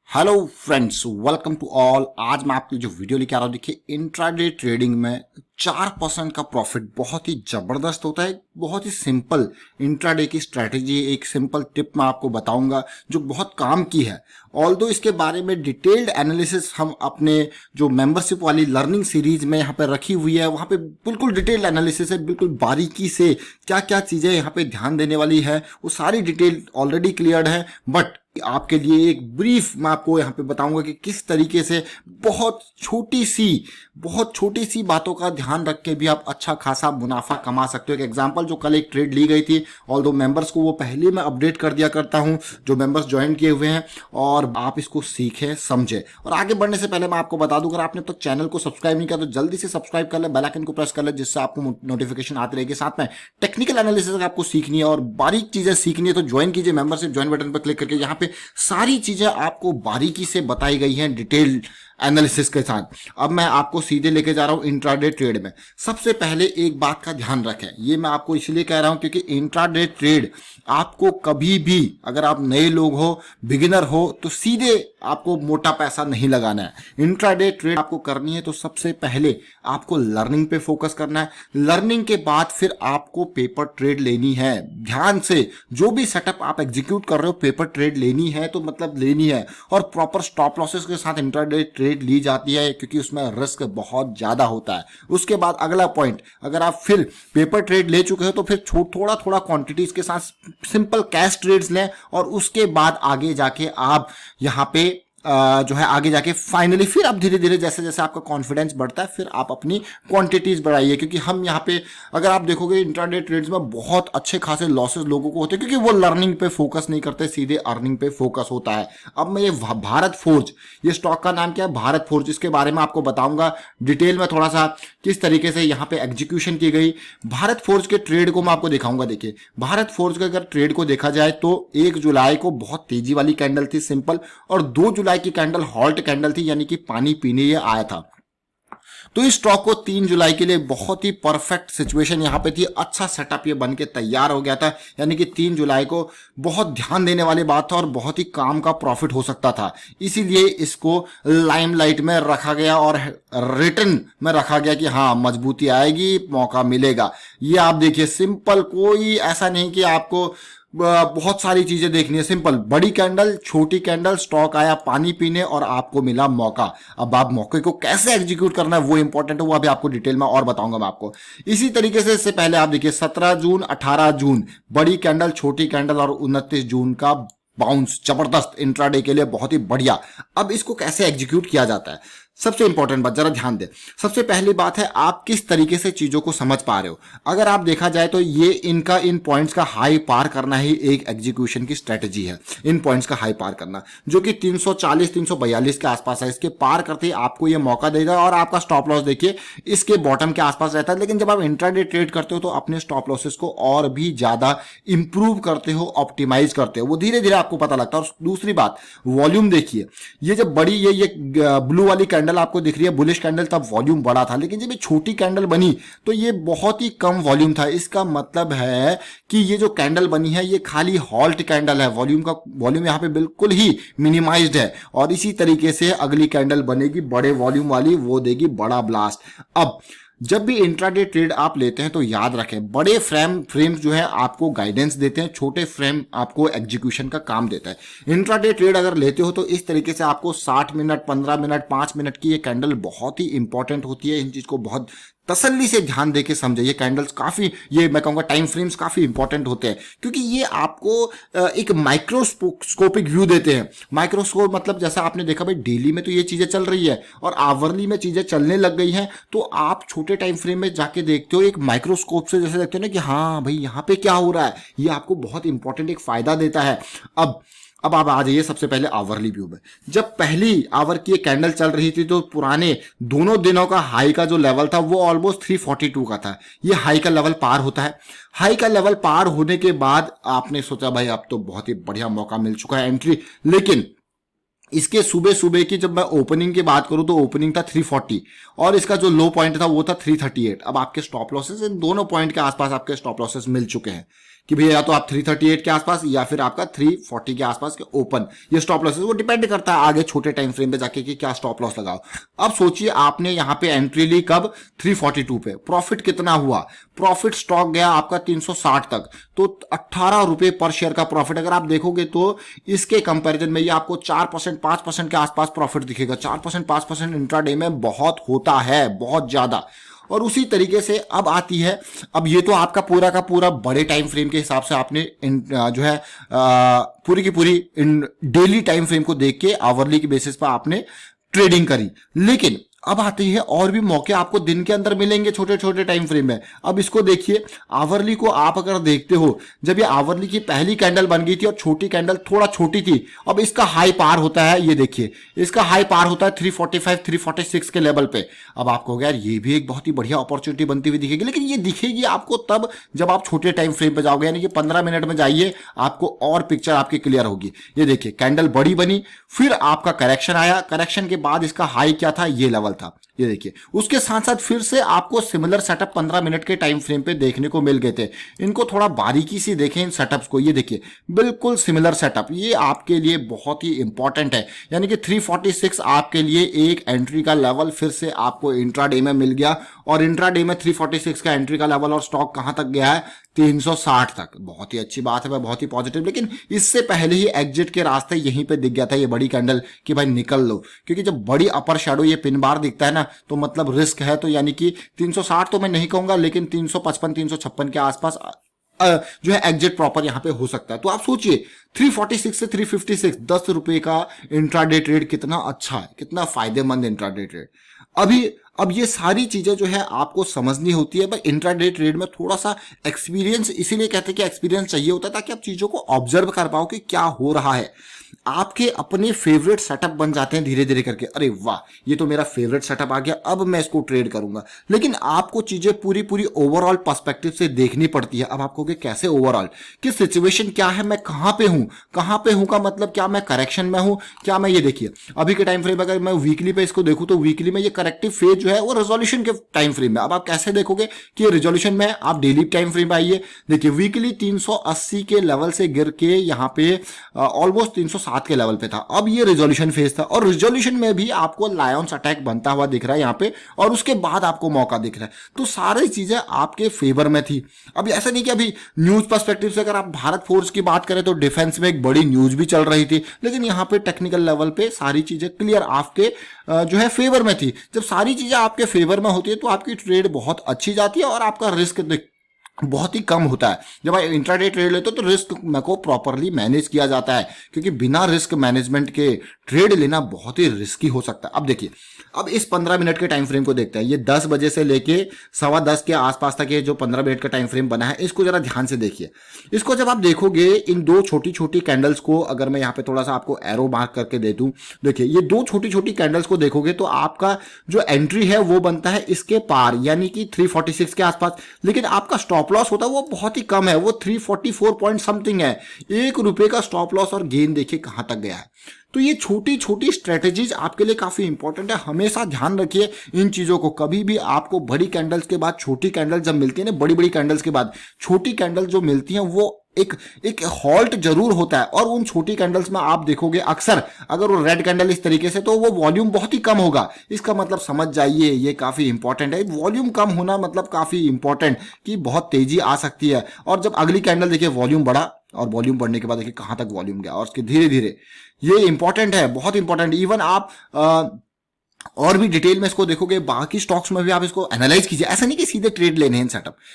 Hello friends, welcome to all. आज मैं आपके जो वीडियो लेके आ रहा हूँ, देखिए इंट्राडे ट्रेडिंग में 4% का प्रॉफिट बहुत ही जबरदस्त होता है। बहुत ही सिंपल इंट्राडे की स्ट्रैटेजी, एक सिंपल टिप मैं आपको बताऊंगा जो बहुत काम की है। ऑल्दो इसके बारे में डिटेल्ड एनालिसिस हम अपने जो मेंबरशिप वाली लर्निंग सीरीज में यहाँ पे रखी हुई है, वहाँ पे बिल्कुल डिटेल्ड एनालिसिस है, बिल्कुल बारीकी से क्या क्या चीजें यहाँ पे ध्यान देने वाली है वो सारी डिटेल ऑलरेडी क्लियर्ड है। बट आपके लिए एक ब्रीफ मैं आपको यहाँ पे बताऊंगा कि किस तरीके से बहुत छोटी सी बातों का ध्यान रख के भी आप अच्छा खासा मुनाफा कमा सकते हो। एक एग्जांपल, जो कल एक ट्रेड ली गई थी, ऑल्दो मेंबर्स को वो पहले मैं अपडेट कर दिया करता हूं जो मेंबर्स ज्वाइन किए हुए हैं, और आप इसको सीखें समझे। और आगे बढ़ने से पहले मैं आपको बता दूं, अगर आपने तो चैनल को सब्सक्राइब नहीं किया तो जल्दी से सब्सक्राइब कर ले, बेल आइकन को प्रेस कर ले, जिससे आपको नोटिफिकेशन आती रहेगी। साथ में टेक्निकल एनालिसिस अगर आपको सीखनी है और बारीक चीजें सीखनी है तो ज्वाइन कीजिए मेंबरशिप, ज्वाइन बटन पर क्लिक करके। यहाँ पे सारी चीजें आपको बारीकी से बताई गई हैं डिटेल एनालिसिस के साथ। अब मैं आपको सीधे लेके जा रहा हूं इंट्राडे ट्रेड में। सबसे पहले एक बात का ध्यान रखें, ये मैं आपको इसलिए कह रहा हूं क्योंकि इंट्राडे ट्रेड आपको कभी भी, अगर आप नए लोग हो, बिगिनर हो, तो सीधे आपको मोटा पैसा नहीं लगाना है। इंट्राडे ट्रेड आपको करनी है तो सबसे पहले आपको लर्निंग पे फोकस करना है। लर्निंग के बाद फिर आपको पेपर ट्रेड लेनी है। ध्यान से जो भी सेटअप आप एग्जीक्यूट कर रहे हो, पेपर ट्रेड लेनी है तो मतलब लेनी है, और प्रॉपर स्टॉप लॉसेस के साथ इंट्राडे ट्रेड ली जाती है क्योंकि उसमें रिस्क बहुत ज्यादा होता है। उसके बाद अगला पॉइंट, अगर आप फिर पेपर ट्रेड ले चुके हो तो फिर थोड़ा थोड़ा क्वांटिटीज के साथ सिंपल कैश ट्रेड्स लें, और उसके बाद आगे जाके आप यहाँ पे जो है आगे जाके फाइनली फिर आप धीरे धीरे जैसे जैसे आपका कॉन्फिडेंस बढ़ता है फिर आप अपनी क्वांटिटीज बढ़ाइए। क्योंकि हम यहाँ पे अगर आप देखोगे इंट्राडे ट्रेड्स में बहुत अच्छे खासे लॉसेस लोगों को होते हैं क्योंकि वो लर्निंग पे फोकस नहीं करते, सीधे अर्निंग पे फोकस होता है। अब मैं ये भारत फोर्ज, ये स्टॉक का नाम क्या है, भारत फोर्ज, इसके बारे में आपको बताऊंगा डिटेल में थोड़ा सा किस तरीके से यहाँ पे एग्जीक्यूशन की गई। भारत फोर्ज के ट्रेड को मैं आपको दिखाऊंगा। देखिए भारत फोर्ज के अगर ट्रेड को देखा जाए तो 1 जुलाई को बहुत तेजी वाली कैंडल थी सिंपल, और 2 जुलाई की कैंडल हॉल्ट कैंडल थी, यानी कि पानी पीने ये आया था। तो इस स्टॉक को 3 जुलाई के लिए बहुत ही परफेक्ट सिचुएशन यहां पे थी, अच्छा सेटअप ये बन के तैयार हो गया था। यानी कि 3 जुलाई को बहुत ध्यान देने वाली बात था और बहुत ही काम का प्रॉफिट हो सकता था, इसीलिए इसको लाइमलाइट में रखा गया और रिटर्न में रखा गया कि हाँ मजबूती आएगी, मौका मिलेगा। ये आप देखिए सिंपल, कोई ऐसा नहीं कि आपको बहुत सारी चीजें देखनी है, सिंपल बड़ी कैंडल, छोटी कैंडल, स्टॉक आया पानी पीने और आपको मिला मौका। अब आप मौके को कैसे एग्जीक्यूट करना है वो इंपॉर्टेंट है, वो अभी आपको डिटेल में और बताऊंगा मैं आपको। इसी तरीके से इससे पहले आप देखिए 17 जून 18 जून बड़ी कैंडल, छोटी कैंडल, और 29 जून का बाउंस जबरदस्त इंट्राडे के लिए, बहुत ही बढ़िया। अब इसको कैसे एग्जीक्यूट किया जाता है, सबसे इंपॉर्टेंट बात जरा ध्यान दें। सबसे पहली बात है आप किस तरीके से चीजों को समझ पा रहे हो। अगर आप देखा जाए तो ये इनका इन पॉइंट्स का हाई पार करना ही एक एग्जीक्यूशन की स्ट्रेटेजी है। इन पॉइंट्स का हाई पार करना जो कि 340 342 के आसपास है, इसके पार करते ही आपको ये मौका देगा, और आपका स्टॉप लॉस देखिए इसके बॉटम के आसपास रहता है। लेकिन जब आप इंट्राडे ट्रेड करते हो तो अपने स्टॉप लॉसेस को और भी ज्यादा इंप्रूव करते हो, ऑप्टिमाइज करते हो, वो धीरे धीरे आपको पता लगता है। और दूसरी बात, वॉल्यूम देखिए, ये जब बड़ी ये ब्लू वाली कैंडल आपको दिख रही है बुलिश कैंडल, तब वॉल्यूम बड़ा था, लेकिन जब ये छोटी कैंडल बनी तो ये बहुत ही कम वॉल्यूम था। इसका मतलब है कि ये जो कैंडल बनी है ये खाली हॉल्ट कैंडल है, वॉल्यूम यहां पे बिल्कुल ही मिनिमाइज्ड है। और इसी तरीके से अगली कैंडल बनेगी बड़े वॉल्यूम वाली, वो देगी बड़ा ब्लास्ट। अब जब भी इंट्राडे ट्रेड आप लेते हैं तो याद रखें बड़े फ्रेम्स जो है आपको गाइडेंस देते हैं, छोटे फ्रेम आपको एग्जीक्यूशन का काम देता है। इंट्राडे ट्रेड अगर लेते हो तो इस तरीके से आपको 60 मिनट, 15 मिनट, 5 मिनट की ये कैंडल बहुत ही इंपॉर्टेंट होती है। इन चीज को बहुत तसल्ली से ध्यान देके समझे। ये कैंडल्स काफी, ये मैं कहूंगा टाइम फ्रेम्स काफी इंपॉर्टेंट होते हैं क्योंकि ये आपको एक माइक्रोस्कोपिक व्यू देते हैं। माइक्रोस्कोप मतलब जैसा आपने देखा भाई डेली में तो ये चीजें चल रही है और आवरली में चीजें चलने लग गई हैं, तो आप छोटे टाइम फ्रेम में जाके देखते हो, एक माइक्रोस्कोप से जैसे देखते हो ना कि हाँ भाई यहाँ पे क्या हो रहा है, ये आपको बहुत इंपॉर्टेंट एक फायदा देता है। अब आप आ जाइए सबसे पहले आवरली व्यू में। जब पहली आवर की कैंडल चल रही थी तो पुराने दोनों दिनों का हाई का जो लेवल था वो ऑलमोस्ट 342 का था। ये हाई का लेवल पार होता है। हाई का लेवल पार होने के बाद आपने सोचा भाई अब तो बहुत ही बढ़िया मौका मिल चुका है एंट्री, लेकिन इसके सुबह सुबह की जब मैं ओपनिंग की बात करूं तो ओपनिंग था 340 और इसका जो लो पॉइंट था वो था 338। अब आपके स्टॉप लॉसेस इन दोनों पॉइंट के आसपास आपके स्टॉप लॉसेस मिल चुके हैं। कि भैया या तो आप 338 के आसपास या फिर आपका 340 के आसपास के ओपन, ये स्टॉप लॉस वो डिपेंड करता है आगे छोटे टाइम फ्रेम पे जाके कि क्या स्टॉप लॉस लगाओ। अब सोचिए आपने यहाँ पे एंट्री ली कब, 342 पे, प्रॉफिट कितना हुआ, प्रॉफिट स्टॉक गया आपका 360 तक, तो 18 रुपए पर शेयर का प्रॉफिट। अगर आप देखोगे तो इसके कंपैरिजन में ये आपको 4% 5% के आसपास प्रॉफिट दिखेगा। 4% 5% इंट्राडे में बहुत होता है, बहुत ज्यादा। और उसी तरीके से अब आती है, अब ये तो आपका पूरा का पूरा बड़े टाइम फ्रेम के हिसाब से आपने जो है पूरी की पूरी डेली टाइम फ्रेम को देख के आवरली की बेसिस पर आपने ट्रेडिंग करी। लेकिन अब आते हैं और भी मौके आपको दिन के अंदर मिलेंगे छोटे छोटे टाइम फ्रेम में। अब इसको देखिए, आवरली को आप अगर देखते हो, जब ये आवरली की पहली कैंडल बन गई थी और छोटी कैंडल थोड़ा छोटी थी, अब इसका हाई पार होता है, ये देखिए इसका हाई पार होता है 345 346 के लेवल पे। अब आपको हो गया यार ये भी एक बहुत ही बढ़िया अपॉर्चुनिटी बनती हुई दिखेगी, लेकिन ये दिखेगी आपको तब जब आप छोटे टाइम फ्रेम पे जाओगे, यानी कि 15 मिनट में जाइए, आपको और पिक्चर आपकी क्लियर होगी। ये देखिए कैंडल बड़ी बनी, फिर आपका करेक्शन आया, करेक्शन के बाद इसका हाई क्या था, ये लेवल था, ये देखिए। उसके साथ साथ फिर से आपको सिमिलर सेटअप 15 मिनट के टाइम फ्रेम पे देखने को मिल गए थे। इनको थोड़ा बारीकी से देखें इन सेटअप्स को, ये देखिए बिल्कुल सिमिलर सेटअप, ये आपके लिए बहुत ही इंपॉर्टेंट है। यानी कि 346 आपके लिए एक एंट्री का लेवल फिर से आपको इंट्राडे में मिल गया, और इंट्राडे में 346 का एंट्री का लेवल, और स्टॉक कहां तक गया है, 360 तक। बहुत ही अच्छी बात है, बहुत ही पॉजिटिव। लेकिन इससे पहले ही एग्जिट के रास्ते यहीं पे दिख गया था ये बड़ी कैंडल कि भाई निकल लो, क्योंकि जब बड़ी अपर शैडो ये पिन बार दिखता है ना, तो मतलब रिस्क है। तो यानी कि 360 तो मैं नहीं कहूंगा, लेकिन 355 356 के आसपास जो है एग्जिट प्रॉपर यहां पे हो सकता है। तो आप सोचिए 346 से 356, 10 रुपए का इंट्राडे ट्रेड कितना अच्छा है, कितना फायदेमंद इंट्राडे ट्रेड। अब ये सारी चीजें जो है आपको समझनी होती है। भाई इंट्राडे ट्रेड में थोड़ा सा एक्सपीरियंस, इसीलिए कहते हैं कि एक्सपीरियंस चाहिए होता है, ताकि आप चीजों को ऑब्जर्व कर पाओ कि क्या हो रहा है। आपके अपने फेवरेट सेटअप बन जाते हैं धीरे धीरे करके, अरे वाह ये तो मेरा फेवरेट सेटअप आ गया, अब मैं इसको ट्रेड करूंगा। लेकिन आपको चीजें पूरी पूरी ओवरऑल पर्सपेक्टिव से देखनी पड़ती है। अब आपको कि कैसे ओवरऑल, कि सिचुएशन क्या है, मैं कहां पे हूं का मतलब क्या मैं करेक्शन में हूं, क्या मैं, ये देखिए अभी के टाइम फ्रेम अगर मैं वीकली पे इसको देखूं तो वीकली में ये करेक्टिव फेज जो है वो रेजोल्यूशन के टाइम फ्रेम में। अब आप कैसे देखोगे कि रेजोल्यूशन में, आप डेली टाइम फ्रेम में आइए, देखिए वीकली 380 के लेवल से गिर के यहाँ पे ऑलमोस्ट 307 के लेवल पे था। अब ये रिजोल्यूशन फेज था, और रिजोल्यूशन में भी आपको लायंस अटैक बनता हुआ दिख रहा है यहाँ पे, और उसके बाद आपको मौका दिख रहा है। तो सारी चीजें आपके फेवर में थी। अब ऐसा नहीं कि अभी न्यूज पर्सपेक्टिव से अगर आप भारत फोर्स की बात करें तो डिफेंस में एक बड़ी न्यूज भी चल रही थी, लेकिन यहाँ पे टेक्निकल लेवल पे सारी चीजें क्लियर आपके जो है फेवर में थी। जब सारी चीजें आपके फेवर में होती है तो आपकी ट्रेड बहुत अच्छी जाती है, और आपका रिस्क बहुत ही कम होता है। जब आप इंट्राडे ट्रेड लेते हो तो रिस्क को प्रॉपरली मैनेज किया जाता है, क्योंकि बिना रिस्क मैनेजमेंट के ट्रेड लेना बहुत ही रिस्की हो सकता है। अब देखिए, अब इस 15 मिनट के टाइम फ्रेम को देखते हैं। ये 10 बजे से लेके 10:15 के आसपास तक ये जो 15 मिनट का टाइम फ्रेम बना है, इसको जरा ध्यान से देखिए। इसको जब आप देखोगे, इन दो छोटी छोटी कैंडल्स को अगर मैं यहाँ पे थोड़ा सा आपको एरो मार्क करके दे दूं, देखिए ये दो छोटी छोटी कैंडल्स को देखोगे तो आपका जो एंट्री है वो बनता है इसके पार, यानी कि 346 के आसपास। लेकिन आपका स्टॉप लॉस होता है वो बहुत ही कम है, वो 344 पॉइंट समथिंग है। 1 रुपए का स्टॉप लॉस, और गेन देखिए कहां तक गया है। तो ये छोटी छोटी स्ट्रेटेजीज आपके लिए काफी इंपॉर्टेंट है। हमेशा ध्यान रखिए इन चीजों को। कभी भी आपको बड़ी कैंडल्स के बाद छोटी कैंडल्स जब मिलती है ना, बड़ी बड़ी कैंडल्स के बाद छोटी कैंडल जो मिलती हैं, वो एक हॉल्ट जरूर होता है। और उन छोटी कैंडल्स में आप देखोगे अक्सर अगर वो रेड कैंडल इस तरीके से, तो वो वॉल्यूम बहुत ही कम होगा। इसका मतलब समझ जाइए ये काफी इंपॉर्टेंट है। वॉल्यूम कम होना मतलब काफी इंपॉर्टेंट कि बहुत तेजी आ सकती है। और जब अगली कैंडल देखिए वॉल्यूम बढ़ा, और वॉल्यूम बढ़ने के बाद देखिए कहां तक वॉल्यूम गया, और उसके धीरे धीरे, ये इंपॉर्टेंट है, बहुत इंपॉर्टेंट। इवन आप और भी डिटेल में इसको देखोगे, बाकी स्टॉक्स में भी आप इसको एनालाइज कीजिए। ऐसा नहीं कि सीधे ट्रेड लेने हैं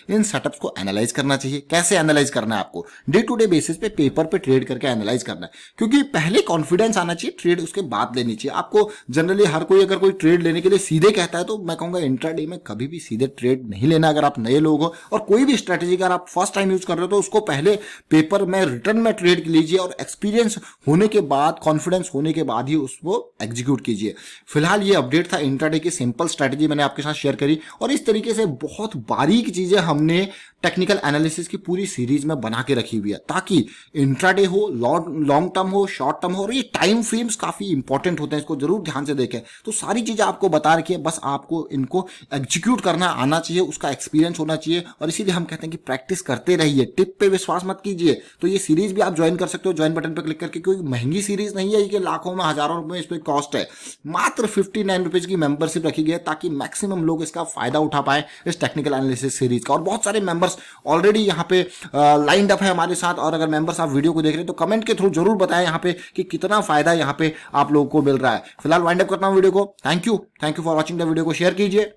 इन सेटअप्स को एनालाइज करना चाहिए। कैसे एनालाइज करना है आपको, डे टू डे बेसिस पे पेपर पे ट्रेड करके एनालाइज करना है, क्योंकि पहले कॉन्फिडेंस आना चाहिए, ट्रेड उसके बाद लेनी चाहिए आपको। जनरली हर कोई अगर कोई ट्रेड लेने के लिए सीधे कहता है तो मैं कहूंगा इंट्राडे में कभी भी सीधे ट्रेड नहीं लेना। अगर आप नए लोग हो और कोई भी स्ट्रेटेजी अगर आप फर्स्ट टाइम यूज कर रहे हो तो उसको पहले पेपर में रिटर्न में ट्रेड लीजिए, और एक्सपीरियंस होने के बाद, कॉन्फिडेंस होने के बाद ही उसको एग्जीक्यूट कीजिए। फिलहाल ये अपडेट था इंट्राडे की सिंपल स्ट्रैटेजी मैंने आपके साथ शेयर करी, और इस तरीके से बहुत बारीक चीजें हमने टेक्निकल एनालिसिस की पूरी सीरीज में बना के रखी हुई है, ताकि इंट्राडे हो, लॉन्ग टर्म हो, शॉर्ट टर्म हो, और ये टाइम फ्रेम्स काफी इंपॉर्टेंट होते हैं, इसको जरूर ध्यान से देखें। तो सारी चीजें आपको बता रखी है, बस आपको इनको एग्जीक्यूट करना आना चाहिए, उसका एक्सपीरियंस होना चाहिए, और इसीलिए हम कहते हैं कि प्रैक्टिस करते रहिए, टिप पे विश्वास मत कीजिए। तो ये सीरीज भी आप ज्वाइन कर सकते हो, ज्वाइन बटन पर क्लिक करके। कोई महंगी सीरीज नहीं है, ये लाखों में हजारों रुपए इस पर कॉस्ट है, मात्र 59 रुपीज की मेंबरशिप रखी गई है, ताकि मैक्सिमम लोग इसका फायदा उठा पाए इस टेक्निकल एनालिसिस सीरीज का। और बहुत सारे मेंबर्स ऑलरेडी यहाँ पे लाइंड अप है हमारे साथ, और अगर मेंबर्स आप वीडियो को देख रहे हैं तो कमेंट के थ्रू जरूर बताएं यहाँ पे कि कितना फायदा यहाँ पे आप लोगों को मिल रहा है। फिलहाल वाइंड अप करता हूँ वीडियो को। Thank you for watching the video को शेयर कीजिए।